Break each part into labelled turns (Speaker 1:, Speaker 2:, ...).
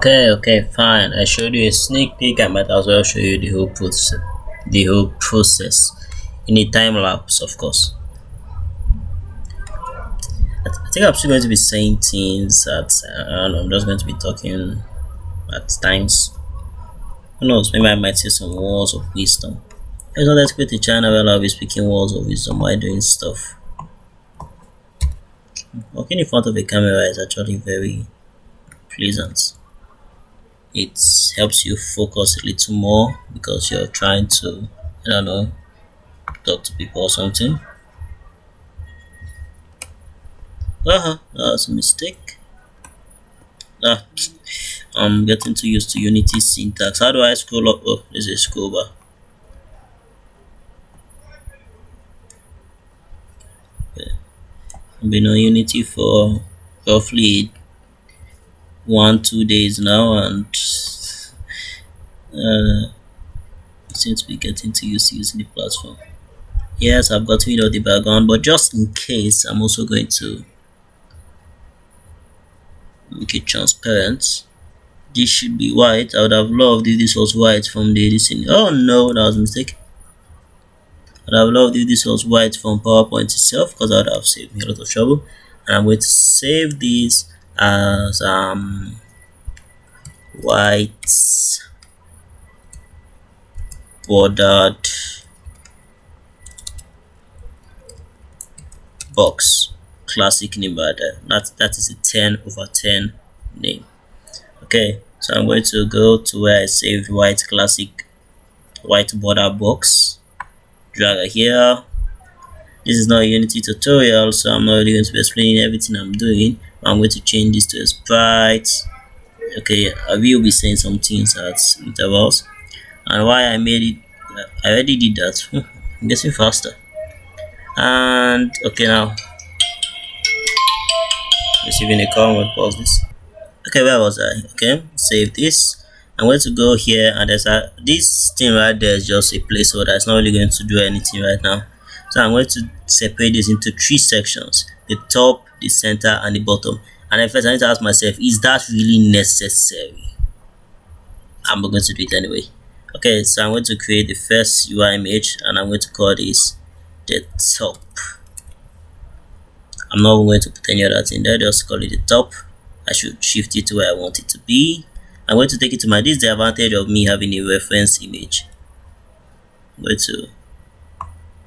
Speaker 1: Okay, fine. I showed you a sneak peek. I might as well show you the whole process in a time lapse, of course. I think I'm still going to be saying things that I don't know, I'm just going to be talking at times. Who knows? Maybe I might say some words of wisdom. I just wanted to create a channel where I'll be speaking words of wisdom while doing stuff. Walking in front of a camera is actually very pleasant. It helps you focus a little more because you're trying to, I don't know, talk to people or something. That was a mistake. Ah, I'm getting too used to Unity syntax. How do I scroll up? Oh, there's a scroll bar. Okay. I've been on Unity for roughly 2 days now, and I seem to be getting too used to using the platform. Yes, I've got rid of the background, but just in case, I'm also going to make it transparent. This should be white. I would have loved if this was white from the editing. Oh no, that was a mistake. I'd have loved if this was white from PowerPoint itself because that would have saved me a lot of trouble. And I'm going to save this as white bordered box. Classic name, but that is a 10/10 name. Okay, so I'm going to go to where I saved white classic white border box. Drag it here. This is not a Unity tutorial, so I'm not really going to be explaining everything I'm doing. I'm going to change this to a sprite. Okay, I will be saying some things at intervals. And why I made it, I already did that. I'm getting faster. And okay, now receiving a call. I'm going to pause this. Okay, where was I? Okay, save this. I'm going to go here, and this thing right there is just a placeholder. It's not really going to do anything right now. So I'm going to separate this into 3 sections: the top, the center, and the bottom. And at first I need to ask myself, is that really necessary? I'm going to do it anyway. Okay, so I'm going to create the first UI image, and I'm going to call this the top. I'm not going to put any other thing there, just call it the top. I should shift it to where I want it to be. I'm going to take it to this is the advantage of me having a reference image. I'm going to,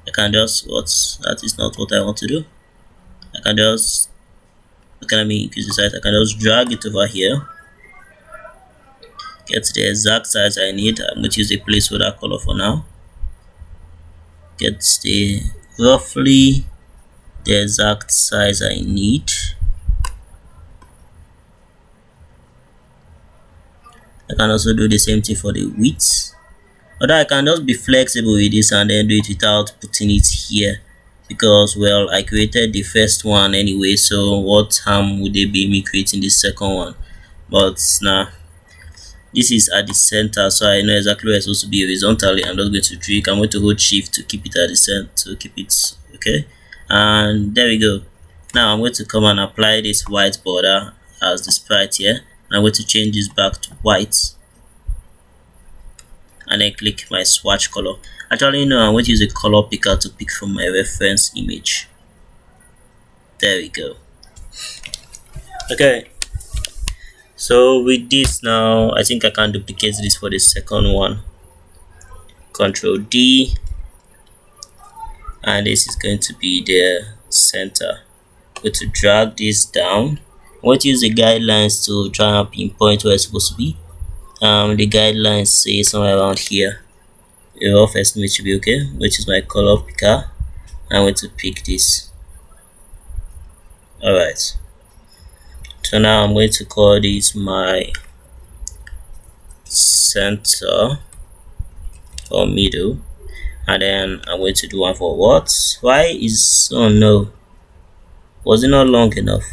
Speaker 1: I can just, that is not what I want to do. I can just, increase the size. I can just drag it over here, get the exact size I need. I'm going to use a placeholder color for now. Get the roughly the exact size I need. I can also do the same thing for the width. But I can just be flexible with this and then do it without putting it here, because well, I created the first one anyway, so what harm would there be me creating the second one? But now this is at the center, so I know exactly where it's supposed to be horizontally. I'm just going to trick. I'm going to hold shift to keep it at the center, to keep it okay, and there we go. Now I'm going to come and apply this white border as the sprite here. I'm going to change this back to white, and then click my swatch color. Actually no, I'm going to use a color picker to pick from my reference image. There we go. Okay, so with this now, I think I can duplicate this for the second one. Control D, and this is going to be the center. I'm going to drag this down. I'm going to use the guidelines to try and pinpoint where it's supposed to be. The guidelines say somewhere around here. A rough estimate should be okay, which is my color picker. I'm going to pick this. Alright, so now I'm going to call this my center or middle, and then I'm going to do one for what? Why is, oh no, was it not long enough?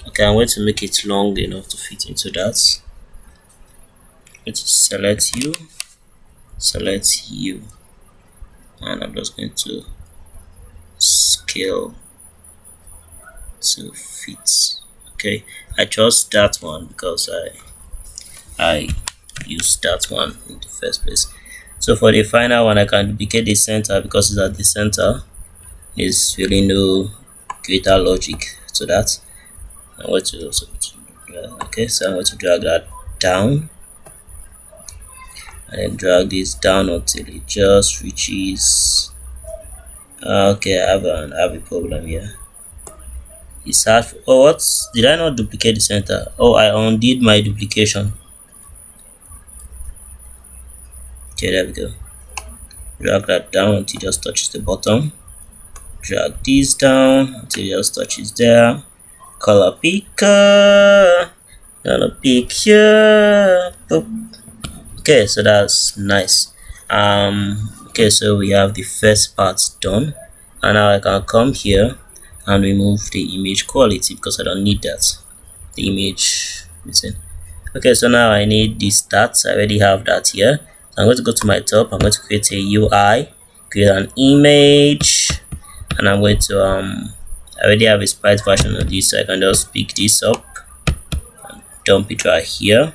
Speaker 1: Okay, I'm going to make it long enough to fit into that. I'm going to select you, and I'm just going to scale to fit. Okay, I chose that one because I used that one in the first place. So for the final one, I can duplicate the center because it's at the center. There's really no greater logic to that. I'm going to also okay, so I'm going to drag that down and then drag this down until it just reaches. Okay, I have a problem here. It's hard. Oh, what? Did I not duplicate the center? Oh, I undid my duplication. Okay, there we go. Drag that down until it just touches the bottom. Drag this down until it just touches there. Color picker. Color pick here. Boop. Okay, so that's nice. Okay, so we have the first part done, and now I can come here and remove the image quality because I don't need that. The image missing. Okay, so now I need the stats. I already have that here. So I'm going to go to my top. I'm going to create a UI, create an image, and I'm going to I already have a sprite version of this, so I can just pick this up and dump it right here.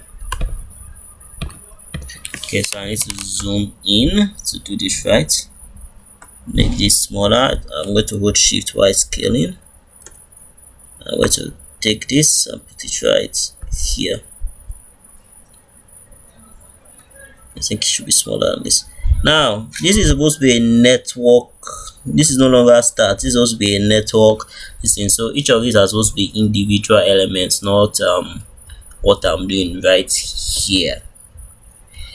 Speaker 1: Okay, so I need to zoom in to do this right. Make this smaller. I'm going to hold shift while scaling. I'm going to take this and put it right here. I think it should be smaller than this. Now, this is supposed to be a network. This is no longer start. This is supposed to be a network. So each of these are supposed to be individual elements, not what I'm doing right here.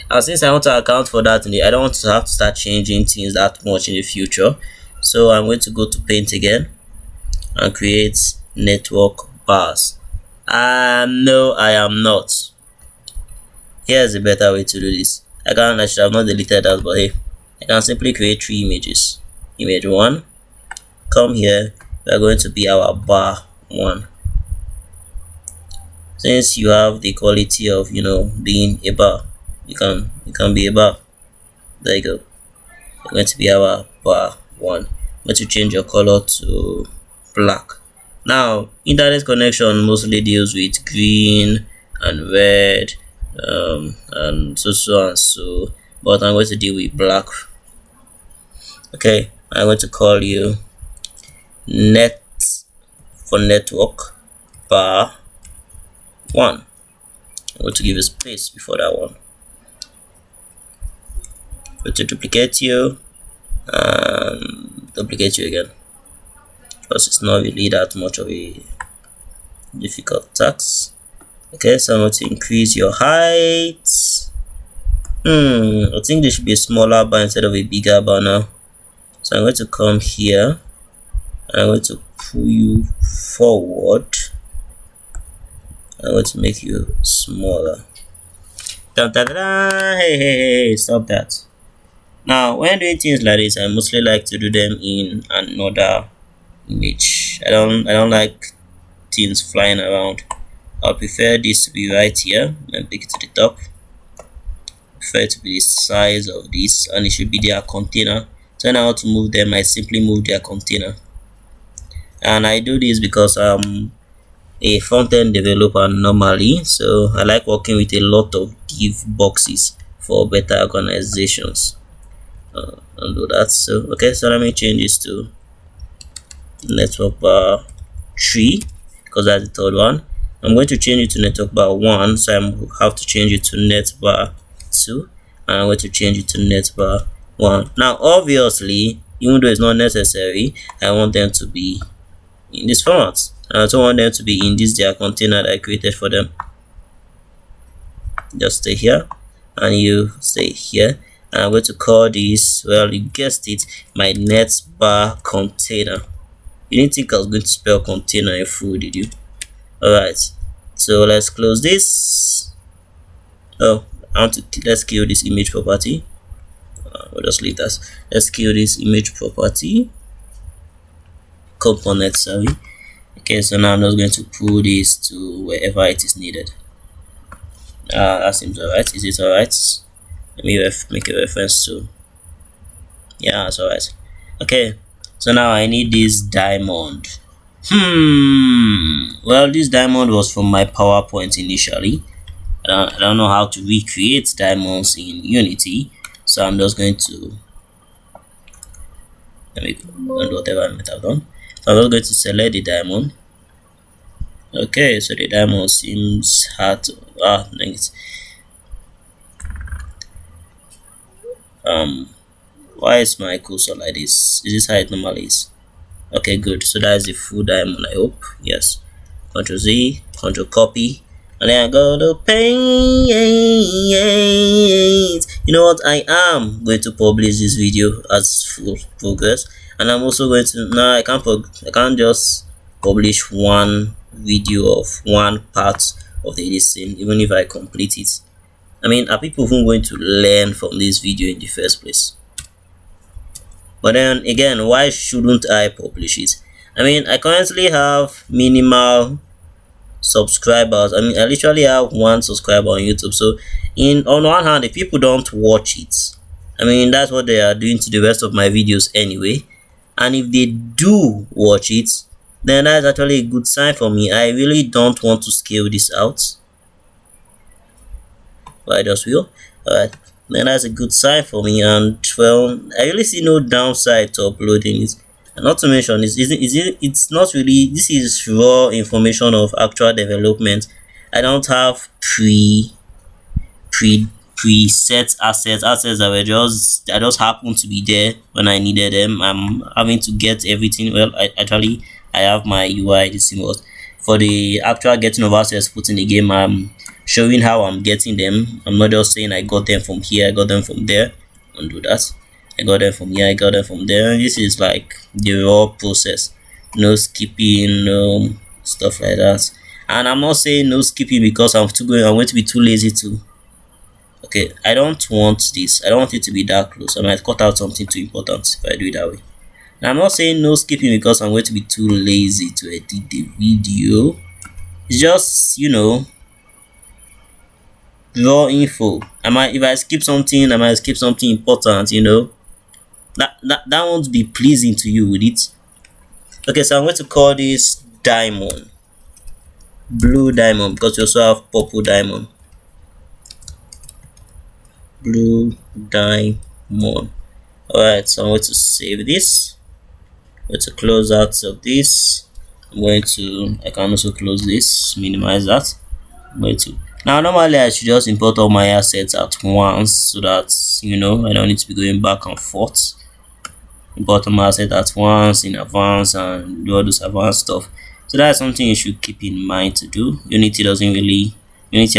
Speaker 1: And since I want to account for that, I don't want to have to start changing things that much in the future. So I'm going to go to Paint again and create network bars. No, I am not. Here's a better way to do this. I should have not deleted that, but hey, I can simply create 3 images. Image 1, come here, we are going to be our bar 1. Since you have the quality of being a bar, you can be a bar. There you go. We're going to be our bar 1. I'm going to change your color to black. Now, internet connection mostly deals with green and red, and so, but I'm going to deal with black. Okay, I'm going to call you net for network bar 1. I'm going to give a space before that one. I'm going to duplicate you and duplicate you again because it's not really that much of a difficult task. Okay, so I'm going to increase your height. I think this should be a smaller bar instead of a bigger bar now. So I'm going to come here and I'm going to pull you forward. I'm going to make you smaller. Da, da, da, da. Hey, stop that. Now, when doing things like this, I mostly like to do them in another image. I don't like things flying around. I prefer this to be right here and pick it to the top. I prefer it to be the size of this, and it should be their container. So now to move them, I simply move their container. And I do this because I'm a front-end developer normally, so I like working with a lot of div boxes for better organizations. I'll do that. So okay, so let me change this to network bar 3 because that's the third one. I'm going to change it to network bar 1, so I have to change it to net bar 2, and I'm going to change it to net bar 1. Now obviously, even though it's not necessary, I want them to be in this format. I also want them to be in this their container that I created for them. Just stay here and you stay here, and I'm going to call this, well, you guessed it, my net bar container. You didn't think I was going to spell container in full, did you? Alright, so let's close this. Oh, let's kill this image property. We'll just leave that. Let's kill this image property component, sorry. Okay, so now I'm just going to pull this to wherever it is needed. That seems alright. Is it alright? Let me make a reference to. Yeah, that's alright. Okay, so now I need this diamond. Well, this diamond was from my PowerPoint initially. I don't know how to recreate diamonds in Unity, so I'm just going to let me undo whatever I might have done. So I'm just going to select the diamond. Okay, so the diamond seems hard to thanks. Why is my cursor like this? Is this how it normally is? Okay, good. So that's the full diamond, I hope. Yes. Ctrl Z, Ctrl copy, and then I go to paint. You know what? I am going to publish this video as full progress, and I'm also going to now. I can't just publish one video of one part of the listing, even if I complete it. I mean, are people even going to learn from this video in the first place? But then again, why shouldn't I publish it? I mean, I currently have minimal subscribers. I mean, I literally have one subscriber on YouTube. So on one hand, if people don't watch it, I mean, that's what they are doing to the rest of my videos anyway. And if they do watch it, then that's actually a good sign for me. I really don't want to scale this out, but I just will. Alright, then that's a good sign for me, and well, I really see no downside to uploading it. And not to mention, it's not really, this is raw information of actual development. I don't have preset assets that just happen to be there when I needed them. I'm having to get everything. Well, I have my UI, the symbols for the actual getting of assets put in the game. I'm showing how I'm getting them. I'm not just saying I got them from here, I got them from there. Don't do that. I got them from here, I got them from there. This is like the raw process. No skipping, no stuff like that. And I'm not saying no skipping because I'm going to be too lazy to. Okay, I don't want this. I don't want it to be that close. I might cut out something too important if I do it that way. Now, I'm not saying no skipping because I'm going to be too lazy to edit the video. It's just, raw info. If I skip something, I might skip something important, that won't be pleasing to you with it. Okay, so I'm going to call this diamond, blue diamond, because we also have purple diamond. Blue diamond. Alright, so I'm going to save this. I'm going to close out of this. I can also close this, minimize that. I'm going to now, normally I should just import all my assets at once so that I don't need to be going back and forth. Import all my assets at once in advance and do all this advanced stuff. So that's something you should keep in mind to do. Unity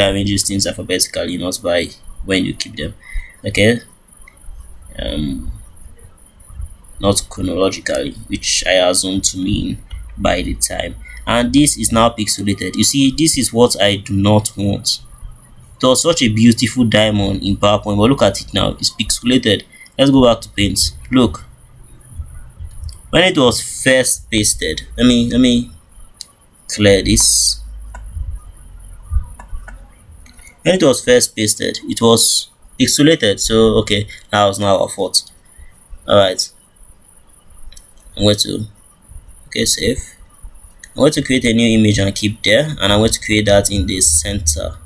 Speaker 1: arranges things alphabetically, not by when you keep them. Okay. Not chronologically, which I assume to mean by the time. And this is now pixelated. You see, this is what I do not want. It was such a beautiful diamond in PowerPoint, but look at it now. It's pixelated. Let's go back to Paint. Look, when it was first pasted, let me clear this. When it was first pasted, it was pixelated. So okay, that was now our fault. All right, I'm going to save. I'm going to create a new image and keep there, and I'm going to create that in the center.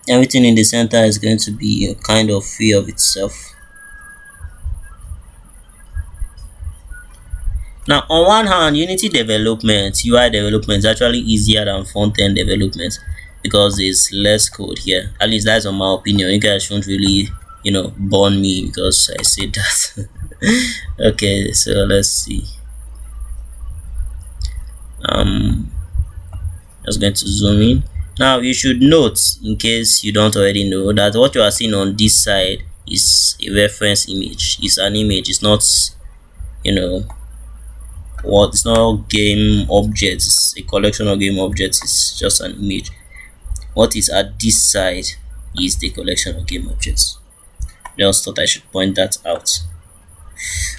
Speaker 1: Everything in the center is going to be a kind of free of itself. Now, on one hand, Unity development, UI development is actually easier than front-end development because there's less code here. At least that's on my opinion. You guys shouldn't really, burn me because I said that. Okay, so let's see. Just going to zoom in. Now you should note, in case you don't already know, that what you are seeing on this side is a reference image. It's an image. It's not, it's not game objects. It's a collection of game objects. It's just an image. What is at this side is the collection of game objects. Just thought I should point that out.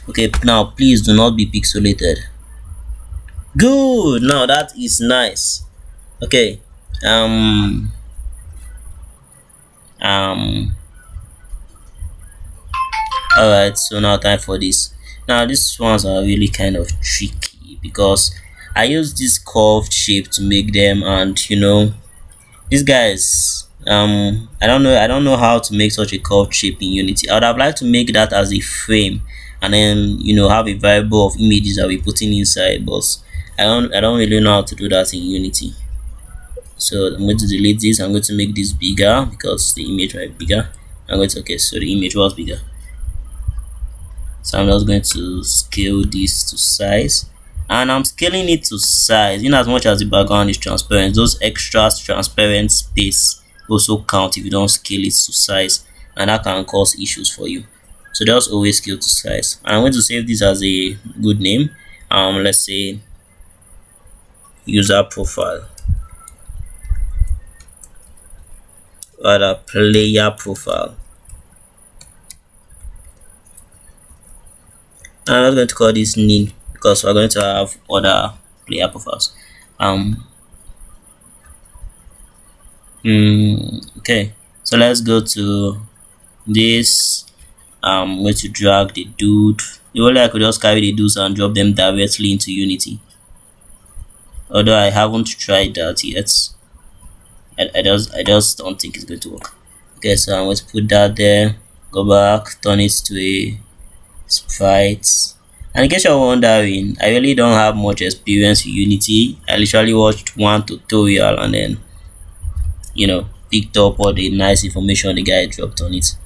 Speaker 1: Okay, now please do not be pixelated. Good. Now that is nice. Okay. Alright, so now time for this. Now these ones are really kind of tricky because I use this curved shape to make them, and these guys, I don't know how to make such a curved shape in Unity. I would have liked to make that as a frame, and then have a variable of images that we're putting inside, but I don't really know how to do that in Unity. So I'm going to delete this. I'm going to make this bigger because the image might be bigger. I'm going to, okay, so the image was bigger, so I'm just going to scale this to size, and I'm scaling it to size in as much as the background is transparent. Those extra transparent space also count if you don't scale it to size, and that can cause issues for you. So just always scale to size. And I'm going to save this as a good name. Let's say user profile, rather player profile. I'm not going to call this name because we're going to have other player profiles. Okay, so let's go to this. I'm going to drag the dude. If only I could just carry the dudes and drop them directly into Unity, although I haven't tried that yet. I just don't think it's going to work. Okay, so I'm going to put that there, go back, turn it to a sprite. And in case you're wondering, I really don't have much experience with Unity. I literally watched one tutorial and then picked up all the nice information the guy dropped on it.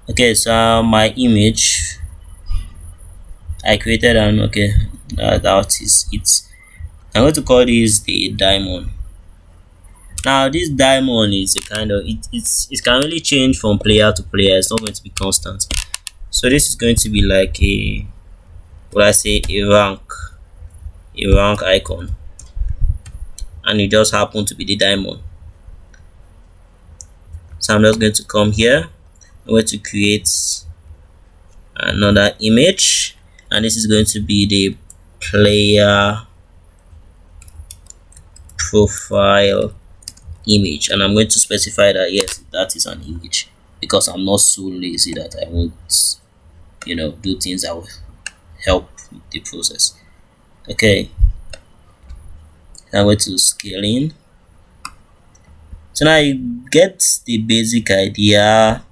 Speaker 1: Okay, so my image I created, and okay, that is it. I'm going to call this the diamond. Now this diamond is a kind of it can really change from player to player. It's not going to be constant. So this is going to be like a, what I say, a rank icon, and it just happened to be the diamond. So I'm just going to come here. I'm going to create another image, and this is going to be the player profile image, and I'm going to specify that yes, that is an image, because I'm not so lazy that I won't do things that will help the process. Okay, I'm going to scale in. So now you get the basic idea,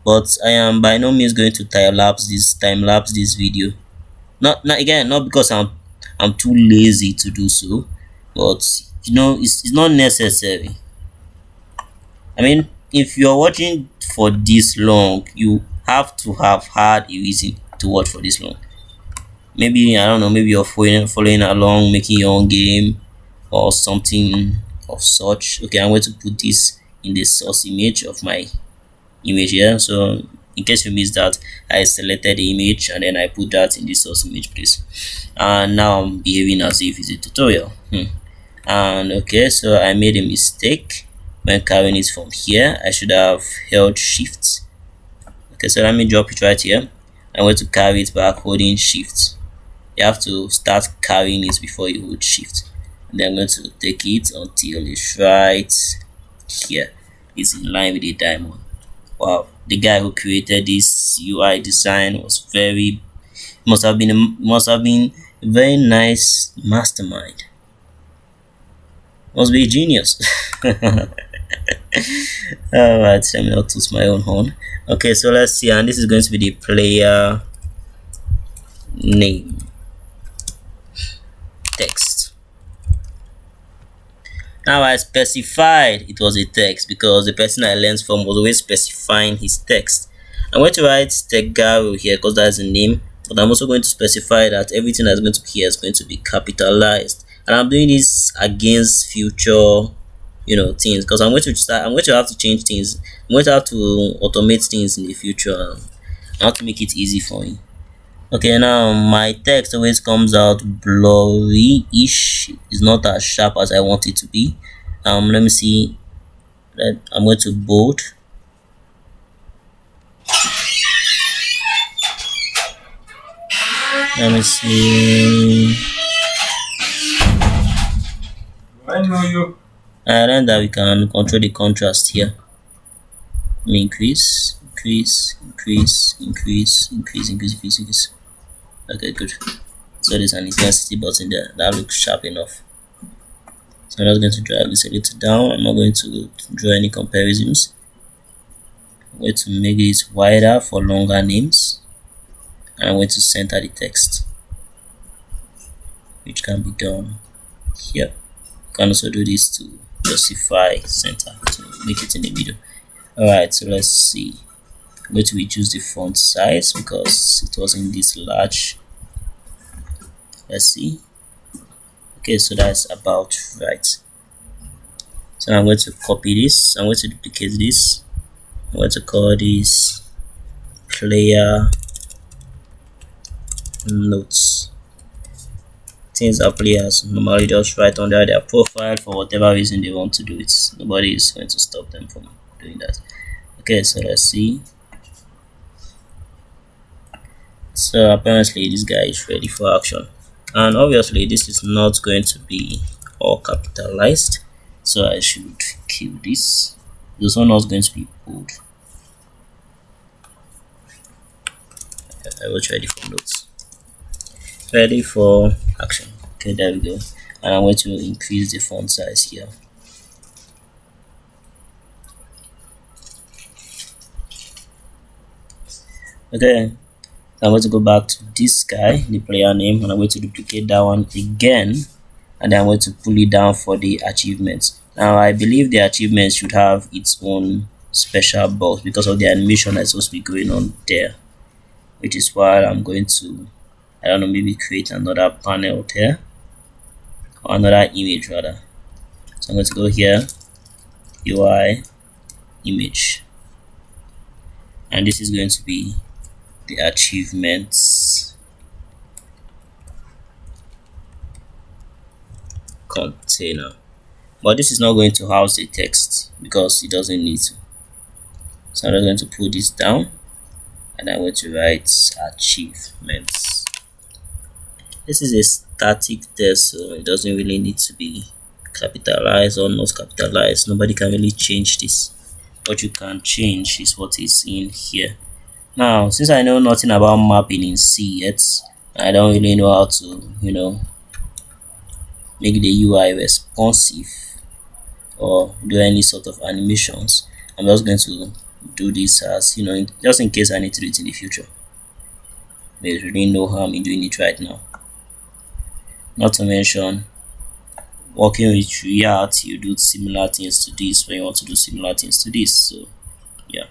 Speaker 1: but I am by no means going to time lapse this video. Not again, not because I'm too lazy to do so, but it's not necessary. I mean, if you're watching for this long, you have to have had a reason to watch for this long. Maybe, I don't know, maybe you're following along, making your own game or something of such. Okay, I'm going to put this in the source image of my image here. So in case you missed that, I selected the image and then I put that in the source image place, and now I'm behaving as if it's a tutorial. And okay, so I made a mistake when carrying it from here. I should have held shift. Okay, so let me drop it right here. I'm going to carry it back holding shift. You have to start carrying it before you hold shift, and then I'm going to take it until it's right here. It's in line with the diamond. Wow, the guy who created this UI design must have been a very nice mastermind. Must be a genius. Alright, let me not toot my own horn. Okay, so let's see, and this is going to be the player name text. Now I specified it was a text because the person I learned from was always specifying his text. I'm going to write Tegaro here because that's the name, but I'm also going to specify that everything that's going to be here is going to be capitalized. And I'm doing this against future things, because I'm going to have to change things. I'm going to have to automate things in the future. I have to make it easy for me. Okay, now my text always comes out blurry-ish. It's not as sharp as I want it to be. Let me see. I'm going to bold. Let me see. And then that we can control the contrast here. Let me increase. Okay, good. So there's an intensity button there that looks sharp enough. So I'm just going to drag this a little down. I'm not going to draw any comparisons. I'm going to make it wider for longer names, and I'm going to center the text, which can be done here. You can also do this to justify center, to make it in the middle. Alright, so let's see. I'm going to reduce the font size because it wasn't this large. Let's see. Okay, so that's about right. So I'm going to copy this. I'm going to duplicate this. I'm going to call this player notes. Things that players normally just write under their profile for whatever reason they want to do it. Nobody is going to stop them from doing that. Okay, so let's see. So apparently this guy is ready for action, and obviously this is not going to be all capitalized, so I should kill this. This one not going to be bold. I will ready for notes, ready for action. Okay, there we go. And I'm going to increase the font size here. Okay, I'm going to go back to this guy, the player name, and I'm going to duplicate that one again, and then I'm going to pull it down for the achievements. Now I believe the achievements should have its own special box because of the animation that's supposed to be going on there, which is why I'm going to, I don't know, maybe create another panel there, or another image rather. So I'm going to go here, UI image, and this is going to be the achievements container, but this is not going to house the text because it doesn't need to. So I'm just going to put this down, and I'm going to write achievements. This is a static text, so it doesn't really need to be capitalized or not capitalized. Nobody can really change this. What you can change is what is in here. Now, since I know nothing about mapping in C yet, I don't really know how to, make the UI responsive or do any sort of animations. I'm just going to do this as, just in case I need to do it in the future. There's really no harm in doing it right now. Not to mention, working with React, you do similar things to this when you want to do similar things to this. So, yeah.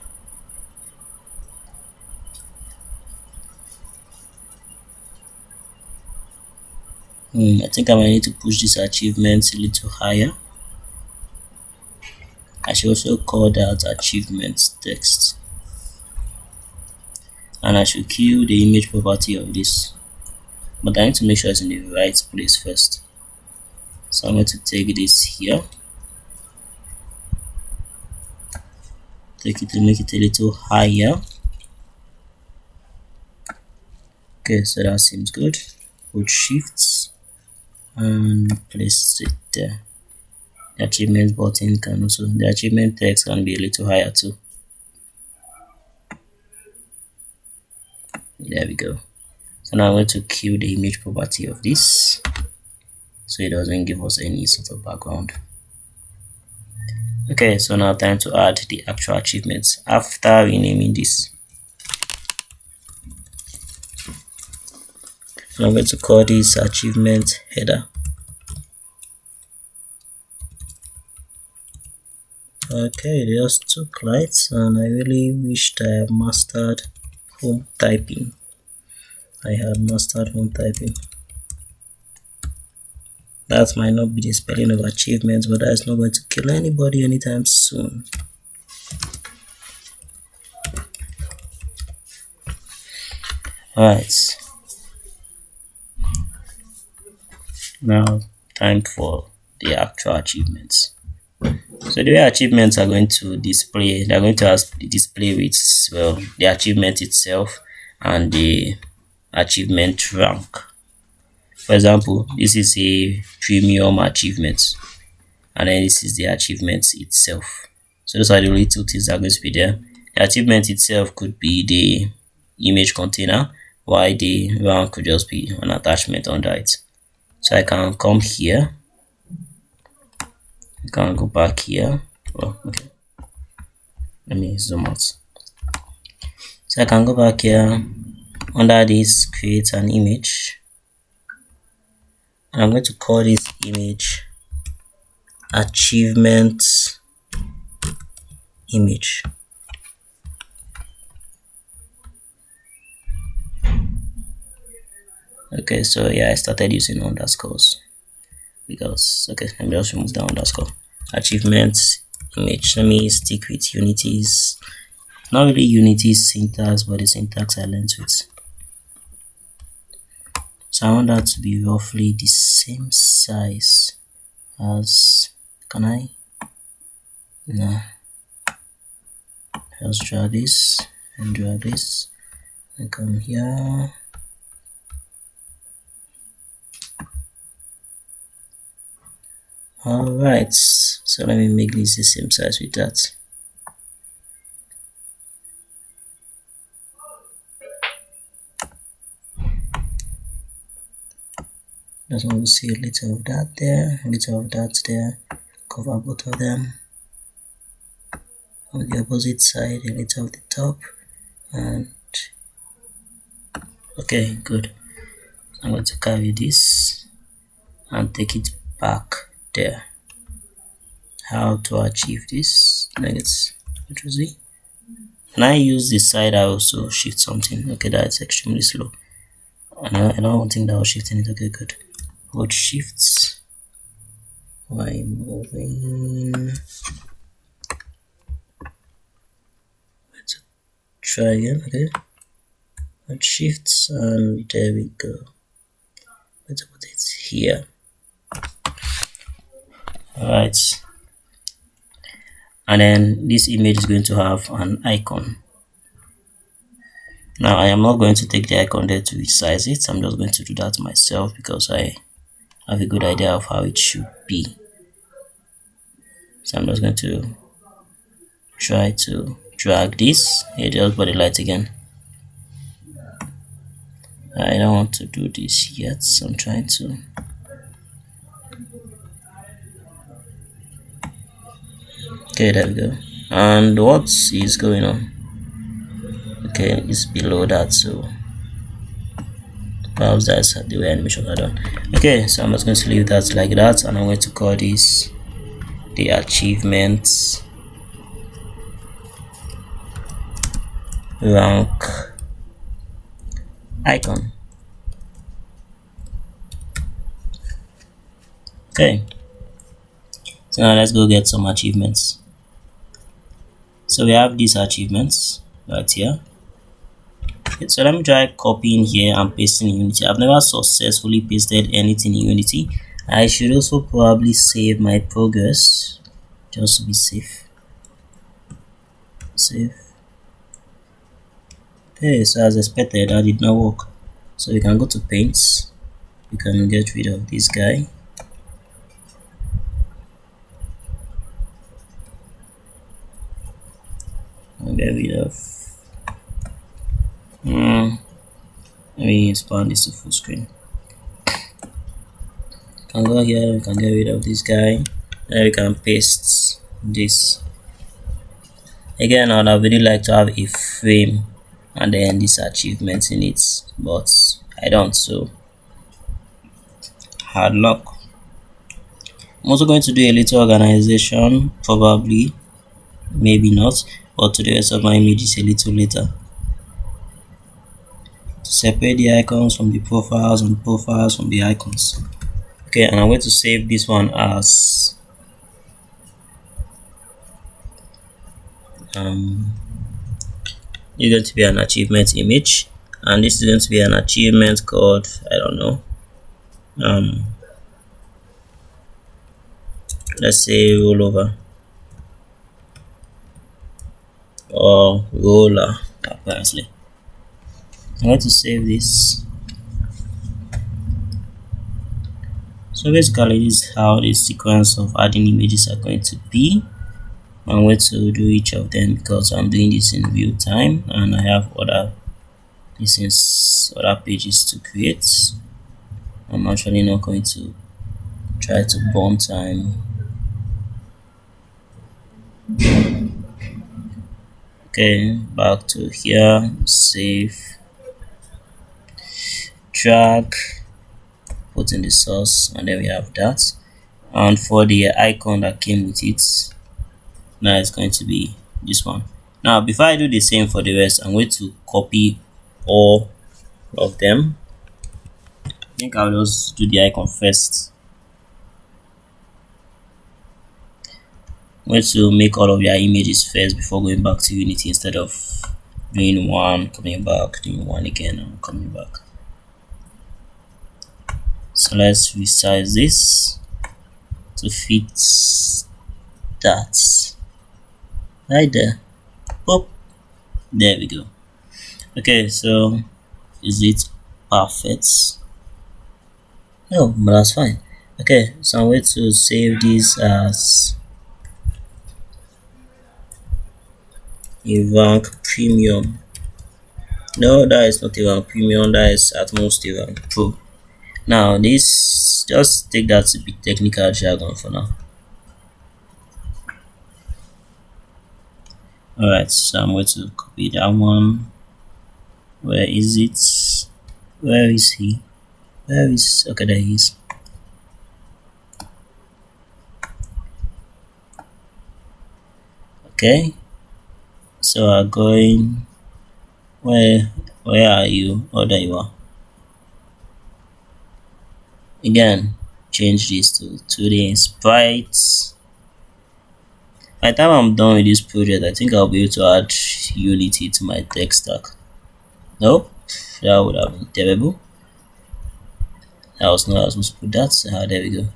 Speaker 1: I think I might need to push this achievement a little higher. I should also call that achievement text, and I should kill the image property of this, but I need to make sure it's in the right place first. So I'm going to take this here, take it to make it a little higher. Okay, so that seems good. Hold shifts and place it there. The achievement button can also, the achievement text can be a little higher too. There we go. So now I'm going to kill the image property of this, so it doesn't give us any sort of background. Okay, so now time to add the actual achievements after renaming this. So I'm going to call this achievement header. Okay, they just took lights, and I really wished I had mastered home typing. That might not be the spelling of achievements, but that's not going to kill anybody anytime soon. Alright, now time for the actual achievements. So the way achievements are going to display, they're going to display with, well, the achievement itself and the achievement rank. For example, this is a premium achievement, and then this is the achievement itself. So those are the only two things that are going to be there. The achievement itself could be the image container, why the one could just be an attachment under it. So I can come here, I can go back here. Oh, okay, let me zoom out. So I can go back here, under this create an image, and I'm going to call this image achievement image. Okay, so yeah, I started using underscores because, okay, let me just remove the underscore. Achievement image. Let me stick with Unity's, not really Unity's syntax, but the syntax I learned with. So I want that to be roughly the same size as, can I? No. Let's drag this and drag this and come here. Alright, so let me make this the same size with that. Just want to see a little of that there, a little of that there, cover both of them. On the opposite side, a little of the top, and okay, good. I'm going to carry this and take it back there. How to achieve this? Control Z. When I use this side, I also shift something. Okay, that's extremely slow. And I don't think that was shifting it. Okay, good. Hold shifts while moving. Let's try again. Okay, hold shifts, and there we go. Let's put it here. Alright, and then this image is going to have an icon. Now I am not going to take the icon there to resize it. I'm just going to do that myself because I have a good idea of how it should be. So I'm just going to try to drag this. Here, just body light again. I don't want to do this yet, so I'm trying to. Okay, there we go. And what is going on? Okay, it's below that, so perhaps that's the way animations are done. Okay, so I'm just going to leave that like that, and I'm going to call this the achievements rank icon. Okay, so now let's go get some achievements. So we have these achievements right here. Okay, so let me try copying here and pasting in Unity. I've never successfully pasted anything in Unity. I should also probably save my progress just to be safe. Save. Okay, so as expected, that did not work. So we can go to paint. We can get rid of this guy. I'll get rid of. Let me expand this to full screen. Can go here. We can get rid of this guy. Then we can paste this. Again, I'd really like to have a frame and then this achievement in it, but I don't, so hard luck. I'm also going to do a little organization, probably, maybe not, but to the rest of my images a little later, to separate the icons from the profiles and profiles from the icons. Okay, and I'm going to save this one as it's going to be an achievement image, and this is going to be an achievement called, I don't know, let's say rollover or roller, apparently. I'm going to save this. So basically, this is how the sequence of adding images are going to be. I'm going to do each of them because I'm doing this in real time and I have other this is other pages to create. I'm actually not going to try to burn time. Okay, back to here, save, drag, put in the source, and then we have that. And for the icon that came with it, now it's going to be this one. Now before I do the same for the rest, I'm going to copy all of them. I think I'll just do the icon first. I'm going to make all of your images first before going back to Unity, instead of doing one, coming back, doing one again, and coming back. So let's resize this to fit that right there. Pop. There we go. Okay, so is it perfect? No, but that's fine. Okay, so I'm going to save this as a rank premium. No, that is not a rank premium, that is at most a rank pro. Now this, just take that to be technical jargon for now. Alright, so I'm going to copy that one. Where is it? Where is he? Where is, okay, there he is. Okay, so I'm going, where are you? Oh, there you are. Again, change this to 2D sprites. By the time I'm done with this project, I think I'll be able to add Unity to my tech stack. Nope, that would have been terrible. I was not supposed to put that. There we go.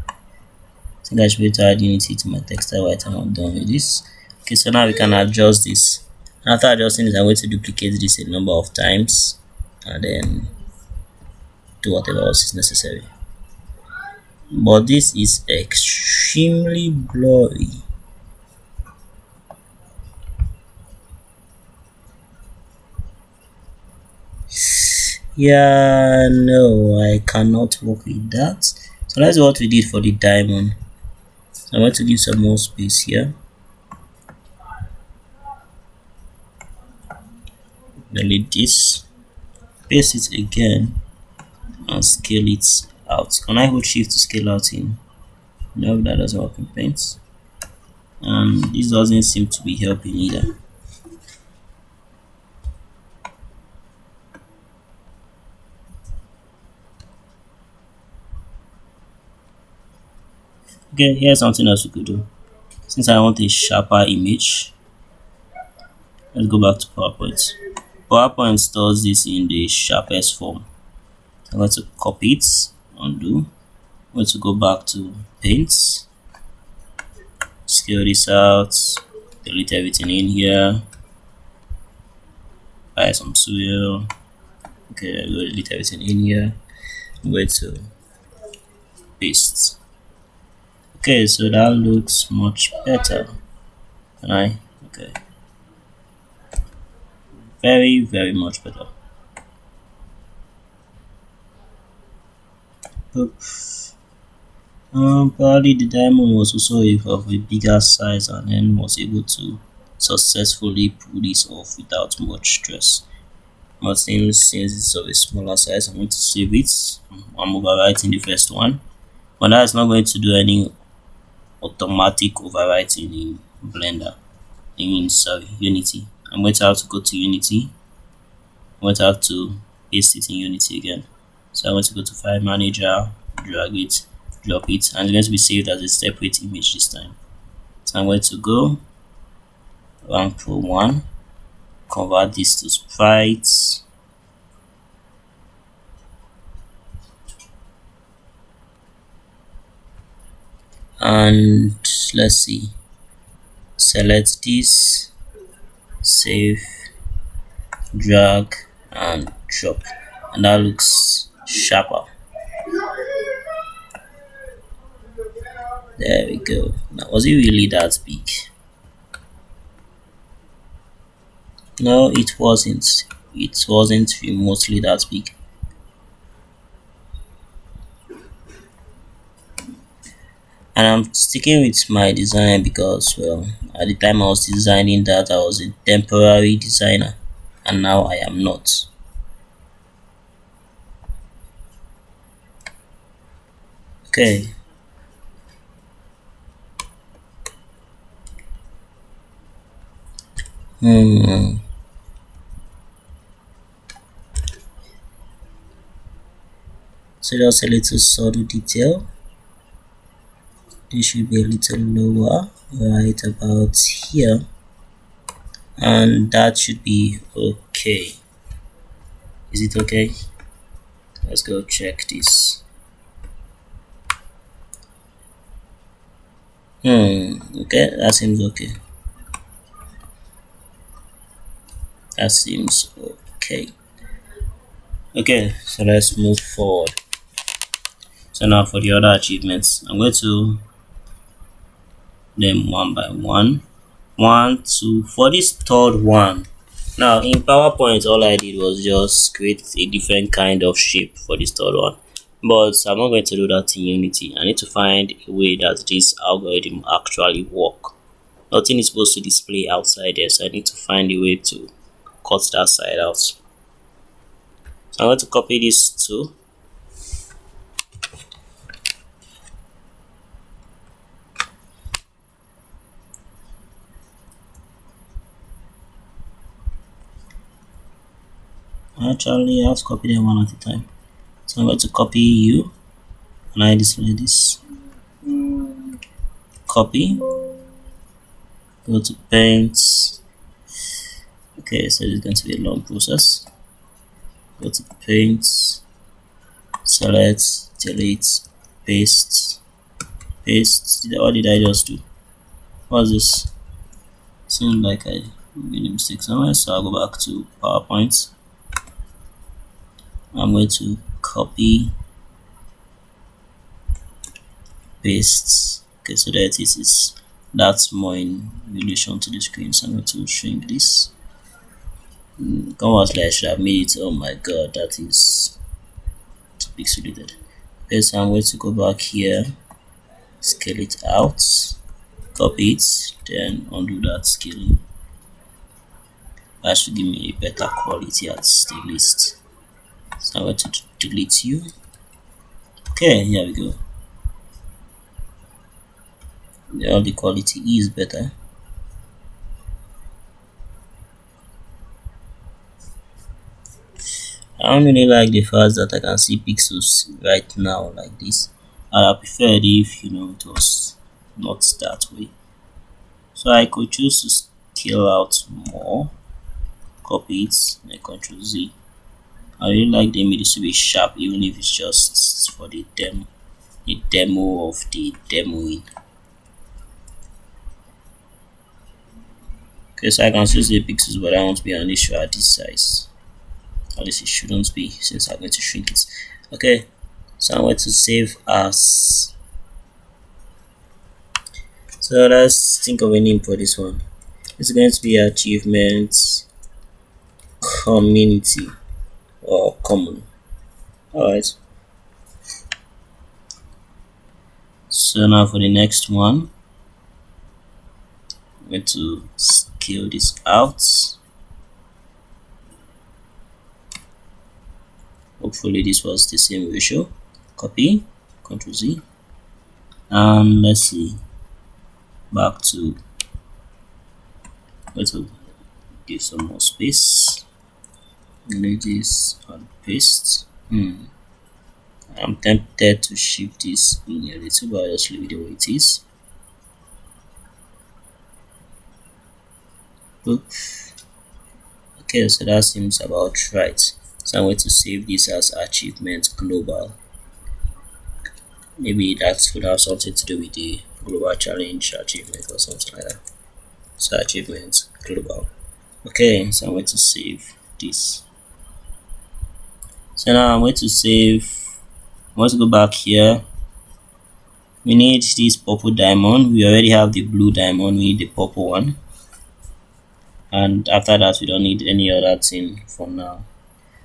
Speaker 1: I think I should be able to add Unity to my text by the time I'm done with this. Okay, so now we can adjust this. After adjusting this, I'm going to duplicate this a number of times and then do whatever else is necessary. But this is extremely blurry. Yeah, no, I cannot work with that. So that's what we did for the diamond. I want to give some more space here. Delete this, paste it again, and scale it out. Can I hold shift to scale out in? No, that doesn't work in Paint. And this doesn't seem to be helping either. Okay, here's something else we could do. Since I want a sharper image, let's go back to PowerPoint. PowerPoint stores this in the sharpest form. I'm going to copy it, undo. I'm going to go back to Paint, scale this out, delete everything in here, buy some Sui. Okay, I'm going to delete everything in here. I'm going to paste. Okay, so that looks much better. Can I? Okay. Very, very much better. Oops. Probably the diamond was also of a bigger size and then was able to successfully pull this off without much stress. But since it's of a smaller size, I'm going to save it. I'm overwriting the first one, but that's not going to do any automatic overwriting in Blender. Unity. I'm going to have to go to Unity. I'm going to have to paste it in Unity again. So I'm going to go to File Manager, drag it, drop it, and it's going to be saved as a separate image this time. So I'm going to go Rank Pro 1, convert this to sprites, and let's see, select this, save, drag, and drop, and that looks sharper. There we go. Now, was it really that big? No, it wasn't. it wasn't remotely that big. And I'm sticking with my design because, well, at the time I was designing that, I was a temporary designer, and now I am not. Okay. Hmm. So just a little subtle detail. This should be a little lower, right about here, and that should be okay. Is it okay? Let's go check this. Okay, that seems okay. That seems okay. Okay, so let's move forward. So now for the other achievements, I'm going to them one by one. One, two, for this third one. Now in PowerPoint, all I did was just create a different kind of shape for this third one. But I'm not going to do that in Unity. I need to find a way that this algorithm actually work. Nothing is supposed to display outside there, so I need to find a way to cut that side out. So I'm going to copy this too. Actually, I have to copy them one at a time. So I'm going to copy you, and I display this. Copy. Go to paint. Okay, so it's going to be a long process. Go to paint. Select, delete, paste, paste. What did I just do? What's this? Seems like I made a mistake somewhere, so I'll go back to PowerPoint. I'm going to copy, paste. Okay, so there it is. That's more in relation to the screen, so I'm going to shrink this. Come on, I should have made it. Oh my god, that is pixelated. Okay, so I'm going to go back here, scale it out, copy it, then undo that scaling. That should give me a better quality at the least. So I'm going to delete you. Okay, here we go. Now the quality is better. I don't really like the fact that I can see pixels right now like this. I prefer it if it was not that way. So I could choose to scale out more, copy it, and Ctrl Z. I really like the image to be sharp, even if it's just for the demo of the demoing. Okay, so I can still see the pixels, but I want to be an issue at this size. At least it shouldn't be, since I'm going to shrink it. Okay, so I'm going to save as. So let's think of a name for this one. It's going to be achievements community or common. Alright. So now for the next one, I'm going to scale this out. Hopefully this was the same ratio. Copy, Ctrl Z, and let's see. Back to. Let's give some more space. Delete this and paste. I'm tempted to shift this in a little, but I'll just leave it the way it is. Okay, so that seems about right. So I'm going to save this as achievement global. Maybe that could have something to do with the global challenge achievement or something like that. So achievement global. Okay, so I'm going to save this. So now I'm going to save. I'm going to go back here. We need this purple diamond. We already have the blue diamond. We need the purple one. and after that we don't need any other thing for now.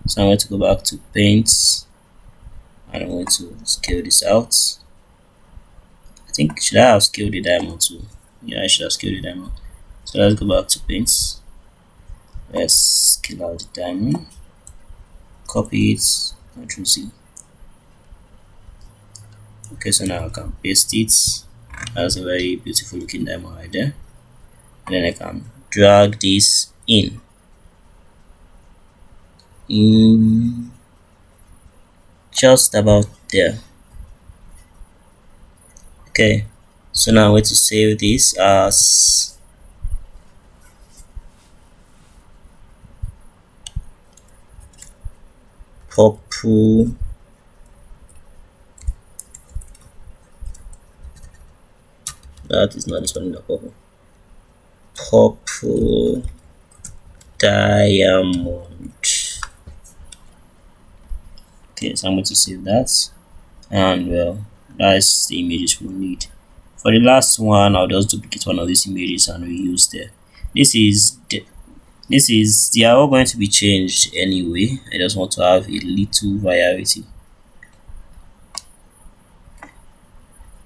Speaker 1: So I'm going to go back to paint and I'm going to scale this out. I think, should I have scaled the diamond too? Yeah, I should have scaled the diamond. So let's go back to paint. Let's scale out the diamond, copy it, Ctrl Z. Okay, so now I can paste it. That's a very beautiful looking diamond right there. And then I can drag this in just about there. Okay, so now I'm going to save this as purple that is not the spelling of purple diamond. Okay, so I'm going to save that, and well, that's the images we need. For the last one, I'll just duplicate one of these images and reuse there. This is they are all going to be changed anyway. I just want to have a little variety.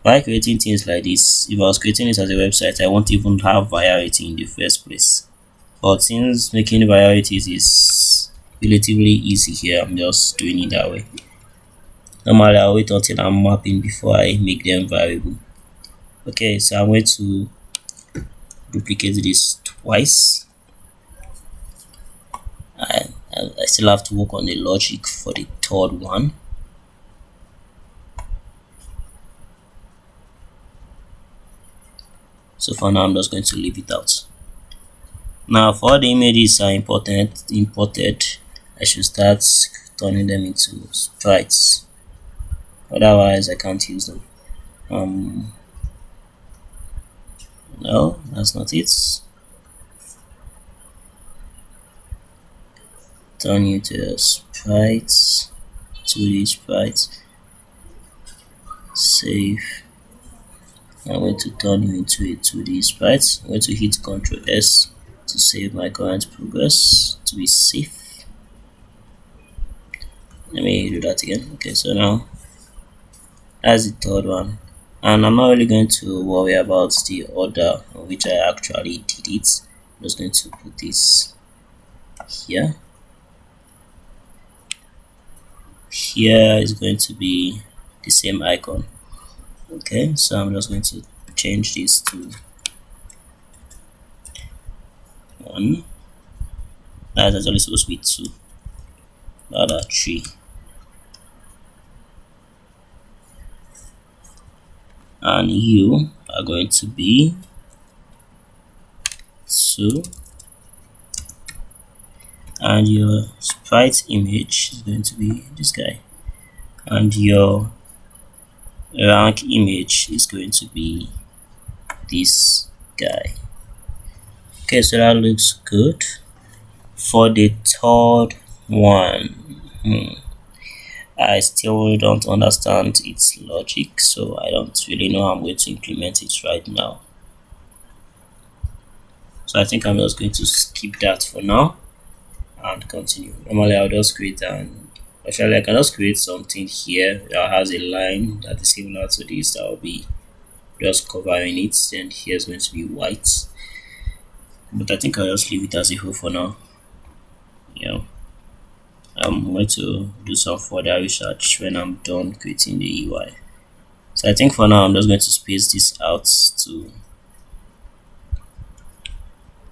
Speaker 1: By creating things like this, if I was creating this as a website, I won't even have variety in the first place. But since making varieties is relatively easy here, I'm just doing it that way. Normally I'll wait until I'm mapping before I make them variable. Okay, so I'm going to duplicate this twice. I still have to work on the logic for the third one. So for now I'm just going to leave it out. Now for all the images are imported, I should start turning them into sprites. Otherwise I can't use them. No, that's not it. Turn you to sprites, 2D sprites, save. I'm going to turn you into a 2D sprite. I'm going to hit Ctrl S to save my current progress to be safe. Let me do that again. Okay, so now that's the third one, and I'm not really going to worry about the order in which I actually did it. I'm just going to put this here. Here is going to be the same icon. Okay, so I'm just going to change this to 1. That's actually supposed to be 2. Rather 3. And you are going to be 2. And your sprite image is going to be this guy. And your rank image is going to be this guy. Okay, so that looks good. For the third one, I still don't understand its logic, so I don't really know how I'm going to implement it right now. So I think I'm just going to skip that for now and continue. Normally I'll just create actually I can just create something here that has a line that is similar to this, that will be just covering it, and here's going to be white. But I think I'll just leave it as a whole for now. Yeah, I'm going to do some further research when I'm done creating the UI. So I think for now I'm just going to space this out to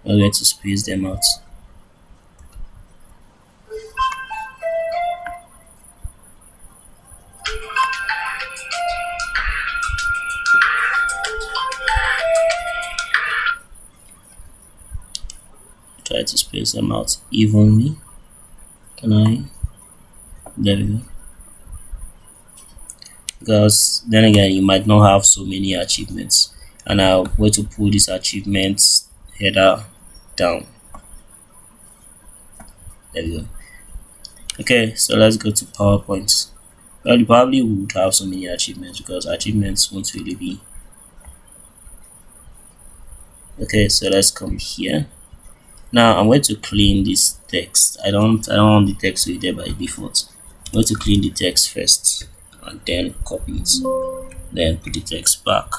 Speaker 1: I'm going to space them out. Try to space them out evenly. Can I? There we go. Because then again, you might not have so many achievements, and I'm going to pull this achievements header down. There we go. Okay, so let's go to PowerPoint. Well, you probably would have so many achievements because achievements won't really be. Okay, so let's come here. Now I'm going to clean this text. I don't want the text to be there by default. I'm going to clean the text first and then copy it, then put the text back.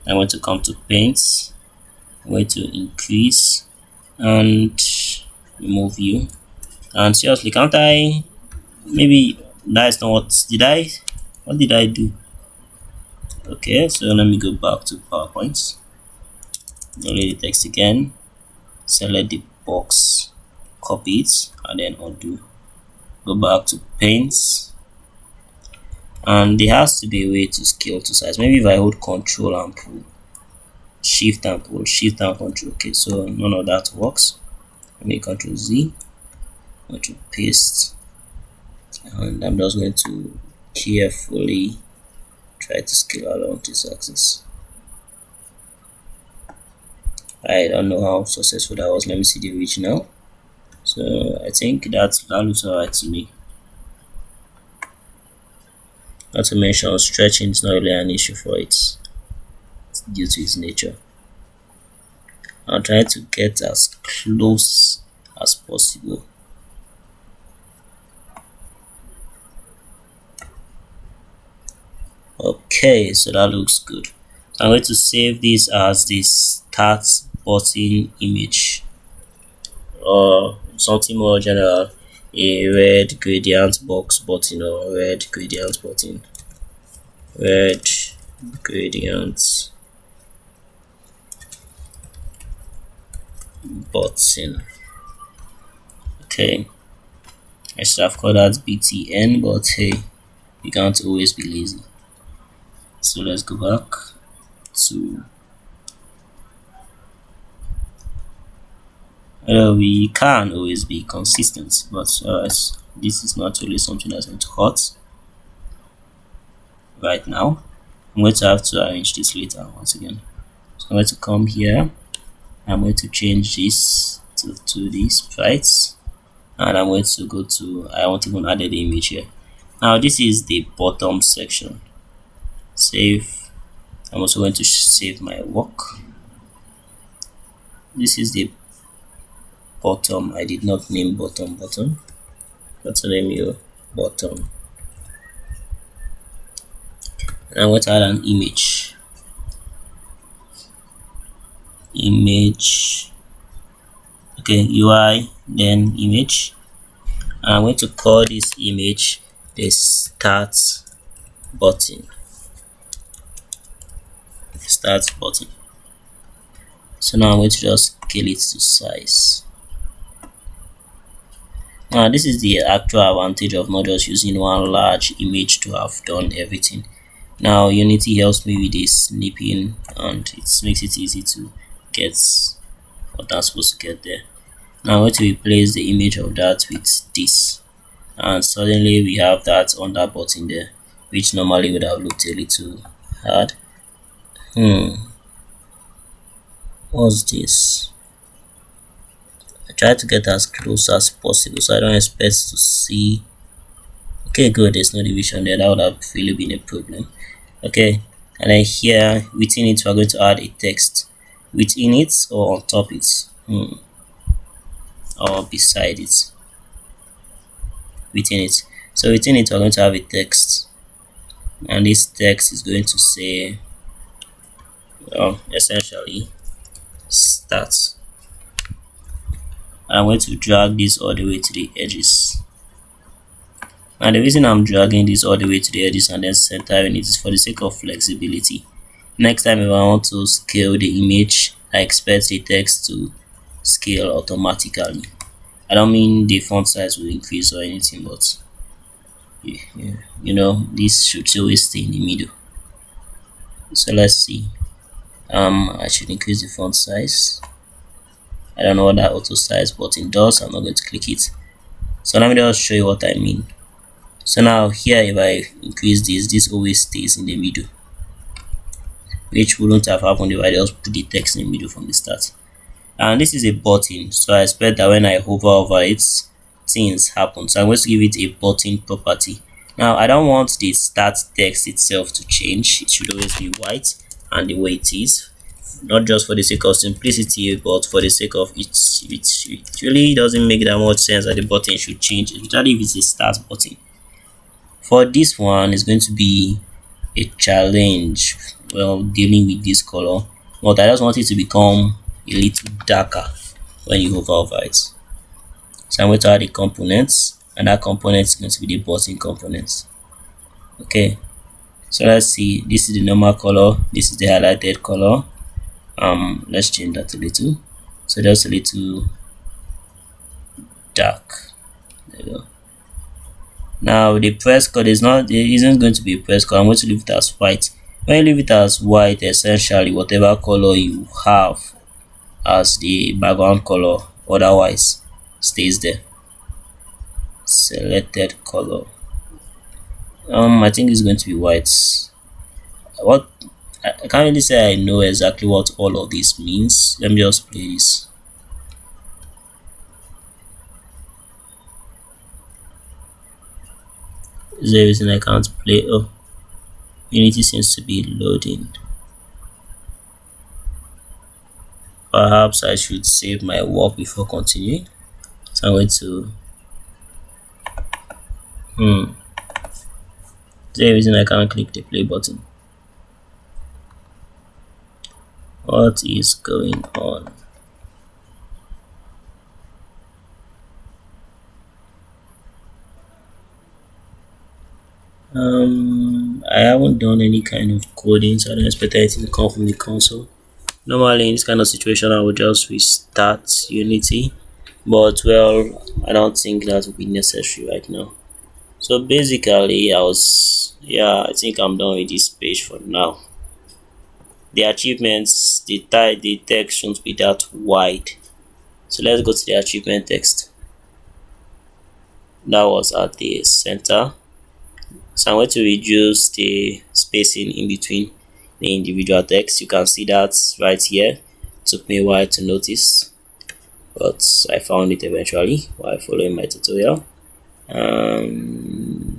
Speaker 1: I'm going to come to paint. I'm going to increase and remove you. And seriously, can't I? Maybe that's not what did I do? Okay, so let me go back to PowerPoint. Delete the text again. Select the box, copy it, and then undo. Go back to paint, and there has to be a way to scale to size. Maybe if I hold Control and pull, Shift and pull, Shift and Control. Okay, so none of that works. Let me Control Z, Control paste, and I'm just going to carefully try to scale along this axis. I don't know how successful that was. Let me see the reach now. So I think that looks alright to me. Not to mention stretching is not really an issue for it due to its nature. I'm trying to get as close as possible. Okay, so that looks good. I'm going to save this as the start button image, or something more general, a red gradient box button, or red gradient button, red gradient button. Okay, I should have called that BTN, but hey, you can't always be lazy. So let's go back to we can always be consistent, but this is not really something that's going to hurt right now. I'm going to have to arrange this later once again. So I'm going to come here. I'm going to change this to the sprites, and I'm going to go to, I won't even add the image here. Now this is the bottom section. Save. I'm also going to save my work. This is the bottom. I did not name bottom. Let's name your bottom. And I'm going to add an image. Okay, UI, then image. And I'm going to call this image the start button. So now I'm going to just scale it to size. Now this is the actual advantage of not just using one large image to have done everything. Now Unity helps me with this snipping, and it makes it easy to get what I'm supposed to get there. Now I'm going to replace the image of that with this, and suddenly we have that under button there, which normally would have looked a little hard. What's this? I try to get as close as possible, so I don't expect to see. Okay, good, there's no division there. That would have really been a problem. Okay, and then here within it we're going to add a text within it, or on top it, or beside it, within it. So within it we're going to have a text, and this text is going to say, well, essentially start. I'm going to drag this all the way to the edges, and the reason I'm dragging this all the way to the edges and then centering it is for the sake of flexibility. Next time if I want to scale the image, I expect the text to scale automatically. I don't mean the font size will increase or anything, but you know, this should always stay in the middle. So let's see. I should increase the font size. I don't know what that auto size button does. I'm not going to click it. So let me just show you what I mean. So now here, if I increase this always stays in the middle, which wouldn't have happened if I just put the text in the middle from the start. And this is a button, so I expect that when I hover over it, things happen. So I'm going to give it a button property. Now I don't want the start text itself to change. It should always be white and the way it is. not just for the sake of simplicity, but for the sake of it really doesn't make that much sense that the button should change, especially if it's a start button. For this one, it's going to be a challenge, well, dealing with this color, but I just want it to become a little darker when you hover over it. So I'm going to add the components, and that component is going to be the button component. Okay, so let's see, this is the normal color, this is the highlighted color. Let's change that a little, so just a little dark. There we go. Now the press code is not, it isn't going to be a press code. I'm going to leave it as white. When you leave it as white, essentially whatever color you have as the background color otherwise stays there. Selected color, I think it's going to be white. What, I can't really say I know exactly what all of this means. Let me just play this. Is there a reason I can't play? Oh, Unity seems to be loading. Perhaps I should save my work before continuing. So I'm going to is there a reason I can't click the play button? What is going on? I haven't done any kind of coding, so I don't expect anything to come from the console. Normally in this kind of situation I would just restart Unity, but well, I don't think that would be necessary right now. So basically I think I'm done with this page for now. The achievements, the text shouldn't be that wide, so let's go to the achievement text. That was at the center, so I'm going to reduce the spacing in between the individual text. You can see that right here. It took me a while to notice, but I found it eventually while following my tutorial.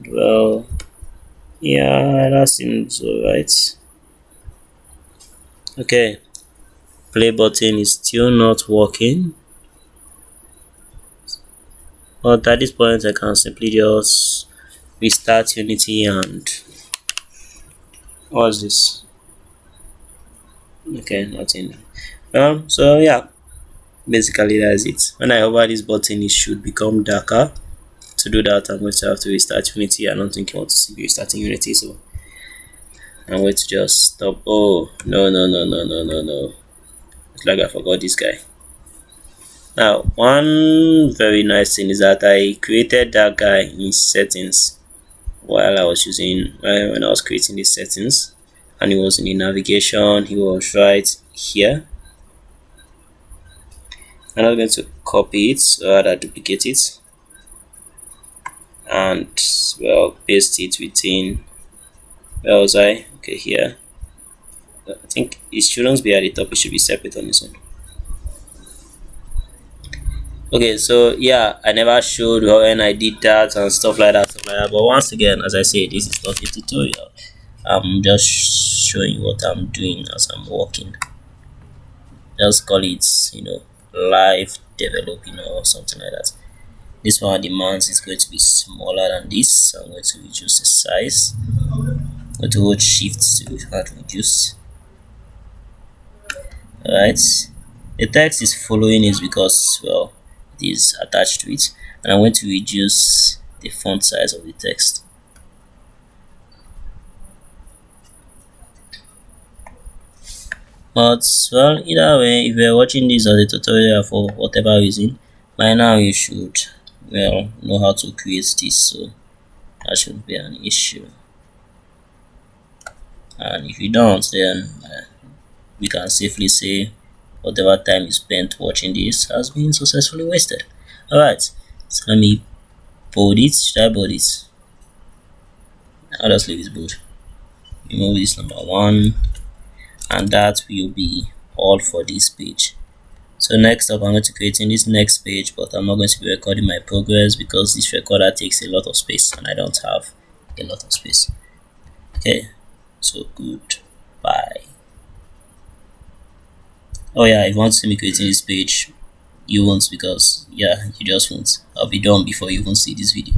Speaker 1: Well, yeah, that seems alright. Okay, play button is still not working, but at this point I can simply just restart Unity and what's this? Okay, nothing. So yeah, basically that's it. When I hover this button, it should become darker. To do that, I'm going to have to restart Unity. I don't think you want to see me restarting Unity, so I'm going to just stop. Oh no, it's like I forgot this guy. Now one very nice thing is that I created that guy in settings while I was using when I was creating these settings, and he was in the navigation. He was right here. I'm not going to copy it, so rather duplicate it and well paste it within, where was I? Okay, here. I think it shouldn't be at the top, it should be separate on this one. Okay, so yeah, I never showed when I did that and stuff like that, but once again, as I say, this is not a tutorial. I'm just showing you what I'm doing as I'm working. Just call it, live developing or something like that. This one demands is going to be smaller than this, so I'm going to reduce the size. I'm going to hold shift to reduce. Alright, the text is following is because well it is attached to it, and I'm going to reduce the font size of the text. But well, either way, if you're watching this as a tutorial for whatever reason, by now you should well know how to create this, so that shouldn't be an issue. And if you don't, then we can safely say whatever time you spent watching this has been successfully wasted. Alright, so let me bold it. Should I bold it? I'll just leave it bold. Remove this number 1, and that will be all for this page. So next up, I'm going to create in this next page, but I'm not going to be recording my progress because this recorder takes a lot of space and I don't have a lot of space. Okay, so goodbye. Oh yeah, if you want to see me creating this page, you won't, because yeah, you just won't. I'll be done before you even see this video.